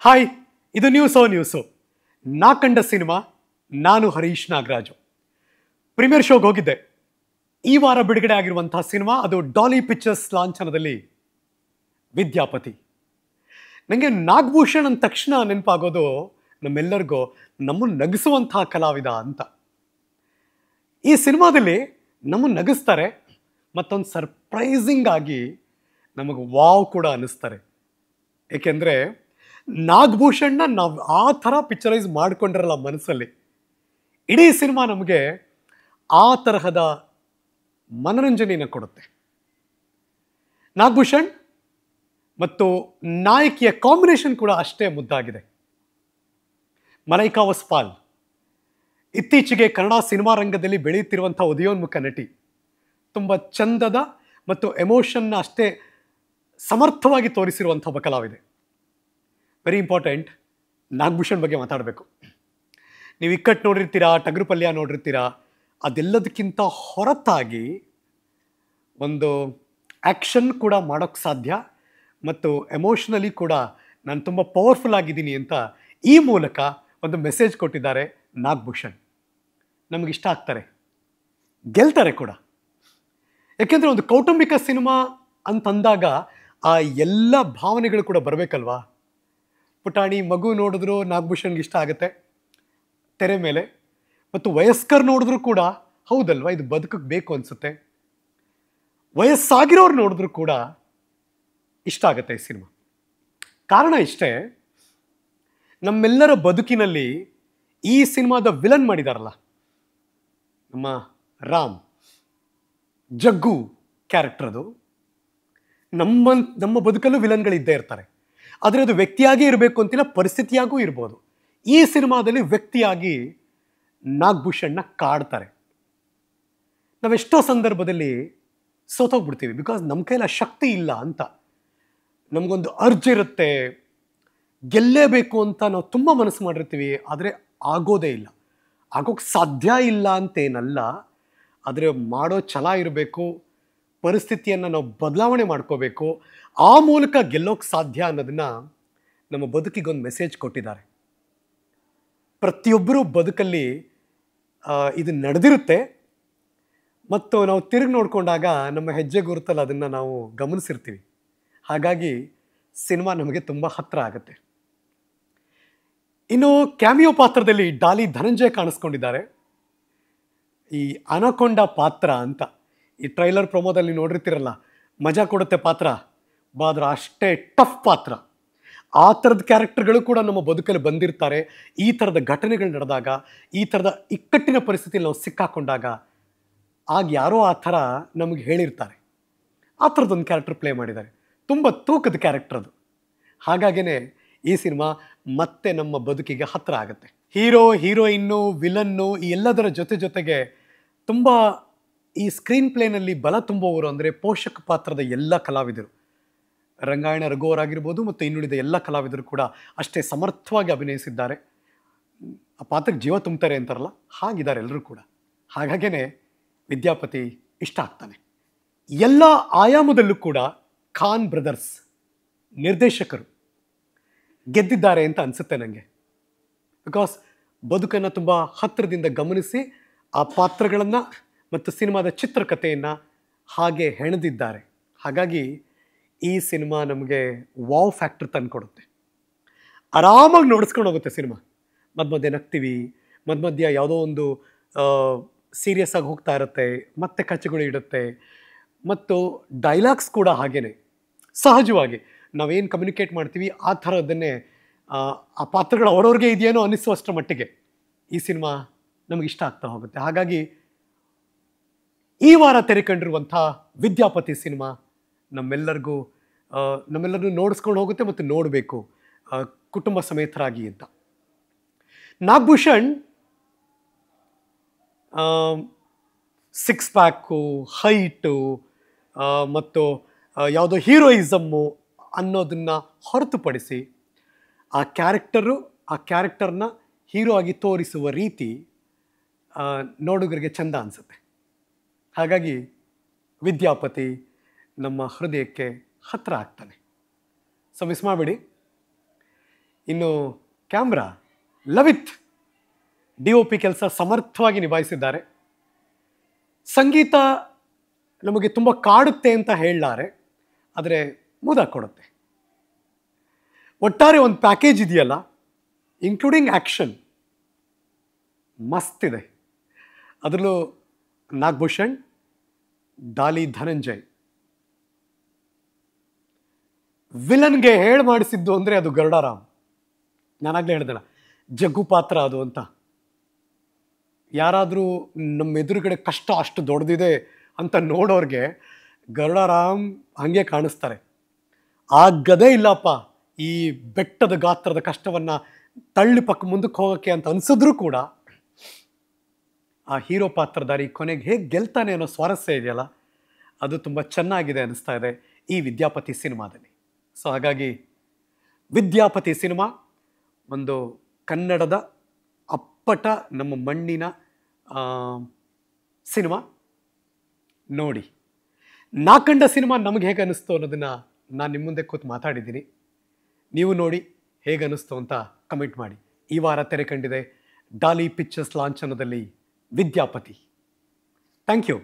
Hi, ಇದು news. ನಾ ಕಂಡ ಸಿನಿಮಾ. ನಾನು ಹರೀಶ್ ನಾಗರಾಜು. ಪ್ರೀಮಿಯರ್ ಶೋಗೆ ಹೋಗಿದ್ದೆ. ಈ ವಾರ ಬಿಡುಗಡೆ ಆಗಿರುವಂತಹ ಸಿನಿಮಾ ಅದು ಡಾಲಿ ಪಿಕ್ಚರ್ಸ್ ಲಾಂಛನದಲ್ಲಿ ವಿದ್ಯಾಪತಿ. ನನಗೆ ನಾಗಭೂಷಣ್ ಅಂದ ತಕ್ಷಣ ನೆನಪಾಗೋದು ನಮ್ಮೆಲ್ಲರಿಗೂ ನಮ್ಮನ್ನು ನಗಿಸುವಂತಹ ಕಲಾವಿದ ಅಂತ. ಈ ಸಿನಿಮಾದಲ್ಲಿ ನಮ್ಮನ್ನು ನಗಿಸ್ತಾರೆ, ಮತ್ತೊಂದು ಸರ್ಪ್ರೈಸಿಂಗ್ ಆಗಿ ನಮಗೆ ವಾವ್ ಕೂಡ ಅನ್ನಿಸ್ತಾರೆ. ಏಕೆಂದರೆ ನಾಗಭೂಷಣ್ನ ನಾವು ಆ ಥರ ಪಿಕ್ಚರೈಸ್ ಮಾಡ್ಕೊಂಡಿರಲ್ಲ ಮನಸ್ಸಲ್ಲಿ. ಇಡೀ ಸಿನಿಮಾ ನಮಗೆ ಆ ತರಹದ ಮನರಂಜನೆಯನ್ನು ಕೊಡುತ್ತೆ. ನಾಗಭೂಷಣ್ ಮತ್ತು ನಾಯಕಿಯ ಕಾಂಬಿನೇಷನ್ ಕೂಡ ಅಷ್ಟೇ ಮುದ್ದಾಗಿದೆ. ಮಲೈಕಾ ವಸ್ಪಾಲ್ ಇತ್ತೀಚೆಗೆ ಕನ್ನಡ ಸಿನಿಮಾ ರಂಗದಲ್ಲಿ ಬೆಳೆಯುತ್ತಿರುವಂಥ ಉದಯೋನ್ಮುಖ ನಟಿ. ತುಂಬ ಚಂದದ ಮತ್ತು ಎಮೋಷನ್ನ ಅಷ್ಟೇ ಸಮರ್ಥವಾಗಿ ತೋರಿಸಿರುವಂಥ ಒಬ್ಬ ಕಲಾವಿದೆ. ವೆರಿ ಇಂಪಾರ್ಟೆಂಟ್, ನಾಗಭೂಷಣ್ ಬಗ್ಗೆ ಮಾತಾಡಬೇಕು. ನೀವು ಇಕ್ಕಟ್ಟು ನೋಡಿರ್ತೀರಾ, ಟಗರು ಪಲ್ಯ ನೋಡಿರ್ತೀರಾ. ಅದೆಲ್ಲದಕ್ಕಿಂತ ಹೊರತಾಗಿ ಒಂದು ಆ್ಯಕ್ಷನ್ ಕೂಡ ಮಾಡೋಕ್ಕೆ ಸಾಧ್ಯ ಮತ್ತು ಎಮೋಷ್ನಲಿ ಕೂಡ ನಾನು ತುಂಬ ಪವರ್ಫುಲ್ ಆಗಿದ್ದೀನಿ ಅಂತ ಈ ಮೂಲಕ ಒಂದು ಮೆಸೇಜ್ ಕೊಟ್ಟಿದ್ದಾರೆ ನಾಗಭೂಷಣ್. ನಮಗಿಷ್ಟ ಆಗ್ತಾರೆ, ಗೆಲ್ತಾರೆ ಕೂಡ. ಯಾಕೆಂದರೆ ಒಂದು ಕೌಟುಂಬಿಕ ಸಿನಿಮಾ ಅಂತಂದಾಗ ಆ ಎಲ್ಲ ಭಾವನೆಗಳು ಕೂಡ ಬರಬೇಕಲ್ವಾ. ಪುಟಾಣಿ ಮಗು ನೋಡಿದ್ರು ನಾಗಭೂಷಣ್ಗೆ ಇಷ್ಟ ಆಗುತ್ತೆ ತೆರೆ ಮೇಲೆ, ಮತ್ತು ವಯಸ್ಕರು ನೋಡಿದ್ರು ಕೂಡ ಹೌದಲ್ವಾ ಇದು ಬದುಕಕ್ಕೆ ಬೇಕು ಅನಿಸುತ್ತೆ. ವಯಸ್ಸಾಗಿರೋರು ನೋಡಿದ್ರು ಕೂಡ ಇಷ್ಟ ಆಗುತ್ತೆ ಈ ಸಿನಿಮಾ. ಕಾರಣ ಇಷ್ಟೇ, ನಮ್ಮೆಲ್ಲರ ಬದುಕಿನಲ್ಲಿ ಈ ಸಿನಿಮಾದ ವಿಲನ್ ಮಾಡಿದಾರಲ್ಲ ನಮ್ಮ ರಾಮ್, ಜಗ್ಗು ಕ್ಯಾರೆಕ್ಟರ್. ಅದು ನಮ್ಮ ಬದುಕಲ್ಲೂ ವಿಲನ್ಗಳಿದ್ದೇ ಇರ್ತಾರೆ. ಆದರೆ ಅದು ವ್ಯಕ್ತಿಯಾಗಿ ಇರಬೇಕು ಅಂತಿಲ್ಲ, ಪರಿಸ್ಥಿತಿಯಾಗೂ ಇರ್ಬೋದು. ಈ ಸಿನಿಮಾದಲ್ಲಿ ವ್ಯಕ್ತಿಯಾಗಿ ನಾಗಭೂಷಣ್ನ ಕಾಡ್ತಾರೆ. ನಾವೆಷ್ಟೋ ಸಂದರ್ಭದಲ್ಲಿ ಸೋತೋಗ್ಬಿಡ್ತೀವಿ, ಬಿಕಾಸ್ ನಮ್ಮ ಕೈಲಿ ಆ ಶಕ್ತಿ ಇಲ್ಲ ಅಂತ. ನಮಗೊಂದು ಅರ್ಜ್ ಇರುತ್ತೆ, ಗೆಲ್ಲೇಬೇಕು ಅಂತ ನಾವು ತುಂಬ ಮನಸ್ಸು ಮಾಡಿರ್ತೀವಿ, ಆದರೆ ಆಗೋದೇ ಇಲ್ಲ. ಆಗೋಕ್ಕೆ ಸಾಧ್ಯ ಇಲ್ಲ ಅಂತೇನಲ್ಲ, ಆದರೆ ಮಾಡೋ ಛಲ ಇರಬೇಕು, ಪರಿಸ್ಥಿತಿಯನ್ನು ನಾವು ಬದಲಾವಣೆ ಮಾಡ್ಕೋಬೇಕು, ಆ ಮೂಲಕ ಗೆಲ್ಲೋಕ್ಕೆ ಸಾಧ್ಯ ಅನ್ನೋದನ್ನು ನಮ್ಮ ಬದುಕಿಗೊಂದು ಮೆಸೇಜ್ ಕೊಟ್ಟಿದ್ದಾರೆ. ಪ್ರತಿಯೊಬ್ಬರೂ ಬದುಕಲ್ಲಿ ಇದು ನಡೆದಿರುತ್ತೆ, ಮತ್ತು ನಾವು ತಿರುಗಿ ನೋಡಿಕೊಂಡಾಗ ನಮ್ಮ ಹೆಜ್ಜೆ ಗುರುತಲ್ಲ ಅದನ್ನು ನಾವು ಗಮನಿಸಿರ್ತೀವಿ. ಹಾಗಾಗಿ ಸಿನಿಮಾ ನಮಗೆ ತುಂಬ ಹತ್ತಿರ ಆಗುತ್ತೆ. ಇನ್ನು ಕ್ಯಾಮಿಯೋ ಪಾತ್ರದಲ್ಲಿ ಡಾಲಿ ಧನಂಜಯ್ ಕಾಣಿಸ್ಕೊಂಡಿದ್ದಾರೆ. ಈ ಅನಕೊಂಡ ಪಾತ್ರ ಅಂತ ಈ ಟ್ರೈಲರ್ ಪ್ರೊಮೋದಲ್ಲಿ ನೋಡಿರ್ತಿರಲ್ಲ, ಮಜಾ ಕೊಡುತ್ತೆ ಪಾತ್ರ. ಬಾದ್ರ ಅಷ್ಟೇ ಟಫ್ ಪಾತ್ರ. ಆ ಥರದ ಕ್ಯಾರೆಕ್ಟರ್ಗಳು ಕೂಡ ನಮ್ಮ ಬದುಕಲ್ಲಿ ಬಂದಿರ್ತಾರೆ. ಈ ಥರದ ಘಟನೆಗಳು ನಡೆದಾಗ, ಈ ಥರದ ಇಕ್ಕಟ್ಟಿನ ಪರಿಸ್ಥಿತಿಯಲ್ಲಿ ನಾವು ಸಿಕ್ಕಾಕೊಂಡಾಗ ಆಗ ಯಾರೋ ಆ ಥರ ನಮಗೆ ಹೇಳಿರ್ತಾರೆ. ಆ ಥರದೊಂದು ಕ್ಯಾರೆಕ್ಟರ್ ಪ್ಲೇ ಮಾಡಿದ್ದಾರೆ. ತುಂಬ ತೂಕದ ಕ್ಯಾರೆಕ್ಟರ್ ಅದು. ಹಾಗಾಗೇ ಈ ಸಿನಿಮಾ ಮತ್ತೆ ನಮ್ಮ ಬದುಕಿಗೆ ಹತ್ತಿರ ಆಗುತ್ತೆ. ಹೀರೋ, ಹೀರೋಯಿನ್ನು, ವಿಲನ್ನು ಈ ಎಲ್ಲದರ ಜೊತೆಗೆ ತುಂಬ ಈ ಸ್ಕ್ರೀನ್ ಪ್ಲೇನಲ್ಲಿ ಬಲ ತುಂಬುವವರು ಅಂದರೆ ಪೋಷಕ ಪಾತ್ರದ ಎಲ್ಲ ಕಲಾವಿದರು. ರಂಗಾಯಣ ರಘು ಅವರಾಗಿರ್ಬೋದು ಮತ್ತು ಇನ್ನುಳಿದ ಎಲ್ಲ ಕಲಾವಿದರು ಕೂಡ ಅಷ್ಟೇ ಸಮರ್ಥವಾಗಿ ಅಭಿನಯಿಸಿದ್ದಾರೆ. ಆ ಪಾತ್ರಕ್ಕೆ ಜೀವ ತುಂಬ್ತಾರೆ ಅಂತಾರಲ್ಲ, ಹಾಗಿದ್ದಾರೆ ಎಲ್ಲರೂ ಕೂಡ. ಹಾಗಾಗೇ ವಿದ್ಯಾಪತಿ ಇಷ್ಟ ಆಗ್ತಾನೆ. ಎಲ್ಲ ಆಯಾಮದಲ್ಲೂ ಕೂಡ ಖಾನ್ ಬ್ರದರ್ಸ್ ನಿರ್ದೇಶಕರು ಗೆದ್ದಿದ್ದಾರೆ ಅಂತ ಅನಿಸುತ್ತೆ ನನಗೆ. ಬಿಕಾಸ್ ಬದುಕನ್ನು ತುಂಬ ಹತ್ತಿರದಿಂದ ಗಮನಿಸಿ ಆ ಪಾತ್ರಗಳನ್ನು ಮತ್ತು ಸಿನಿಮಾದ ಚಿತ್ರಕಥೆಯನ್ನು ಹಾಗೆ ಹೆಣೆದಿದ್ದಾರೆ. ಹಾಗಾಗಿ ಈ ಸಿನಿಮಾ ನಮಗೆ ವಾವ್ ಫ್ಯಾಕ್ಟರ್ ತಂದುಕೊಡುತ್ತೆ. ಆರಾಮಾಗಿ ನೋಡಿಸ್ಕೊಂಡು ಹೋಗುತ್ತೆ ಸಿನಿಮಾ. ಮಧ್ಯೆ ನಗ್ತೀವಿ, ಮಧ್ಯೆ ಯಾವುದೋ ಒಂದು ಸೀರಿಯಸ್ ಆಗಿ ಹೋಗ್ತಾ ಇರುತ್ತೆ, ಮತ್ತೆ ಕಚ್ಚೆಗಳು ಇಡುತ್ತೆ. ಮತ್ತು ಡೈಲಾಗ್ಸ್ ಕೂಡ ಹಾಗೇ ಸಹಜವಾಗಿ ನಾವೇನು ಕಮ್ಯುನಿಕೇಟ್ ಮಾಡ್ತೀವಿ ಆ ಥರದನ್ನೇ ಆ ಪಾತ್ರಗಳು ಅವ್ರವ್ರಿಗೆ ಇದೆಯೇನೋ ಅನ್ನಿಸುವಷ್ಟರ ಮಟ್ಟಿಗೆ ಈ ಸಿನಿಮಾ ನಮಗೆ ಇಷ್ಟ ಆಗ್ತಾ ಹೋಗುತ್ತೆ. ಹಾಗಾಗಿ ಈ ವಾರ ತೆರೆಕಂಡಿರುವಂಥ ವಿದ್ಯಾಪತಿ ಸಿನಿಮಾ ನಮ್ಮೆಲ್ಲರಿಗೂ ನೋಡಿಸ್ಕೊಂಡು ಹೋಗುತ್ತೆ ಮತ್ತು ನೋಡಬೇಕು ಕುಟುಂಬ ಸಮೇತರಾಗಿ ಅಂತ. ನಾಗಭೂಷಣ್ ಸಿಕ್ಸ್ ಪ್ಯಾಕು, ಹೈಟು ಮತ್ತು ಯಾವುದೋ ಹೀರೋಯಿಸಮ್ಮು ಅನ್ನೋದನ್ನು ಹೊರತುಪಡಿಸಿ ಆ ಕ್ಯಾರೆಕ್ಟರ್ನ ಹೀರೋ ಆಗಿ ತೋರಿಸುವ ರೀತಿ ನೋಡುಗರಿಗೆ ಚಂದ ಅನಿಸುತ್ತೆ. ಹಾಗಾಗಿ ವಿದ್ಯಾಪತಿ ನಮ್ಮ ಹೃದಯಕ್ಕೆ ಹತ್ತಿರ ಆಗ್ತಾನೆ. ಸೊ ಮಿಸ್ ಮಾಡಬೇಡಿ. ಇನ್ನು ಕ್ಯಾಮ್ರಾ ಲವಿತ್ DOP ಕೆಲಸ ಸಮರ್ಥವಾಗಿ ನಿಭಾಯಿಸಿದ್ದಾರೆ. ಸಂಗೀತ ನಮಗೆ ತುಂಬ ಕಾಡುತ್ತೆ ಅಂತ ಹೇಳಲಾರೆ, ಆದರೆ ಮುದ ಕೊಡುತ್ತೆ. ಒಟ್ಟಾರೆ ಒಂದು ಪ್ಯಾಕೇಜ್ ಇದೆಯಲ್ಲ, ಇನ್ಕ್ಲೂಡಿಂಗ್ ಆ್ಯಕ್ಷನ್ ಮಸ್ತ್ ಇದೆ. ಅದರಲ್ಲೂ ನಾಗಭೂಷಣ್, ಡಾಲಿ ಧನಂಜಯ್ ವಿಲನ್ಗೆ ಹೇಳಿ ಮಾಡಿಸಿದ್ದು ಅಂದರೆ ಅದು ಗರುಡಾರಾಮ್. ನಾನಾಗಲೇ ಹೇಳ್ದಲ್ಲ, ಜಗ್ಗು ಪಾತ್ರ ಅದು ಅಂತ. ಯಾರಾದರೂ ನಮ್ಮ ಎದುರುಗಡೆ ಕಷ್ಟ ಅಷ್ಟು ದೊಡ್ಡದಿದೆ ಅಂತ ನೋಡೋರಿಗೆ ಗರುಡಾರಾಮ್ ಹಾಗೆ ಕಾಣಿಸ್ತಾರೆ. ಆಗದೇ ಇಲ್ಲಪ್ಪ ಈ ಬೆಟ್ಟದ ಗಾತ್ರದ ಕಷ್ಟವನ್ನು ತಳ್ಳಿ ಪಕ್ಕ ಮುಂದಕ್ಕೆ ಹೋಗೋಕ್ಕೆ ಅಂತ ಅನಿಸಿದ್ರೂ ಕೂಡ ಆ ಹೀರೋ ಪಾತ್ರಧಾರಿ ಕೊನೆಗೆ ಹೇಗೆ ಗೆಲ್ತಾನೆ ಅನ್ನೋ ಸ್ವಾರಸ್ಯ ಇದೆಯಲ್ಲ, ಅದು ತುಂಬ ಚೆನ್ನಾಗಿದೆ ಅನ್ನಿಸ್ತಾ ಇದೆ ಈ ವಿದ್ಯಾಪತಿ ಸಿನಿಮಾದಲ್ಲಿ. ಸೊ ಹಾಗಾಗಿ ವಿದ್ಯಾಪತಿ ಸಿನಿಮಾ ಒಂದು ಕನ್ನಡದ ಅಪ್ಪಟ ನಮ್ಮ ಮಣ್ಣಿನ ಸಿನಿಮಾ. ನೋಡಿ, ನಾ ಕಂಡ ಸಿನಿಮಾ ನಮಗೆ ಹೇಗೆ ಅನ್ನಿಸ್ತು ಅನ್ನೋದನ್ನು ನಾನು ನಿಮ್ಮ ಮುಂದೆ ಕೂತು ಮಾತಾಡಿದ್ದೀನಿ. ನೀವು ನೋಡಿ ಹೇಗೆ ಅನ್ನಿಸ್ತು ಅಂತ ಕಮೆಂಟ್ ಮಾಡಿ. ಈ ವಾರ ತೆರೆ ಕಂಡಿದೆ ಡಾಲಿ ಪಿಕ್ಚರ್ಸ್ ಲಾಂಛನದಲ್ಲಿ ವಿದ್ಯಾಪತಿ. Thank you.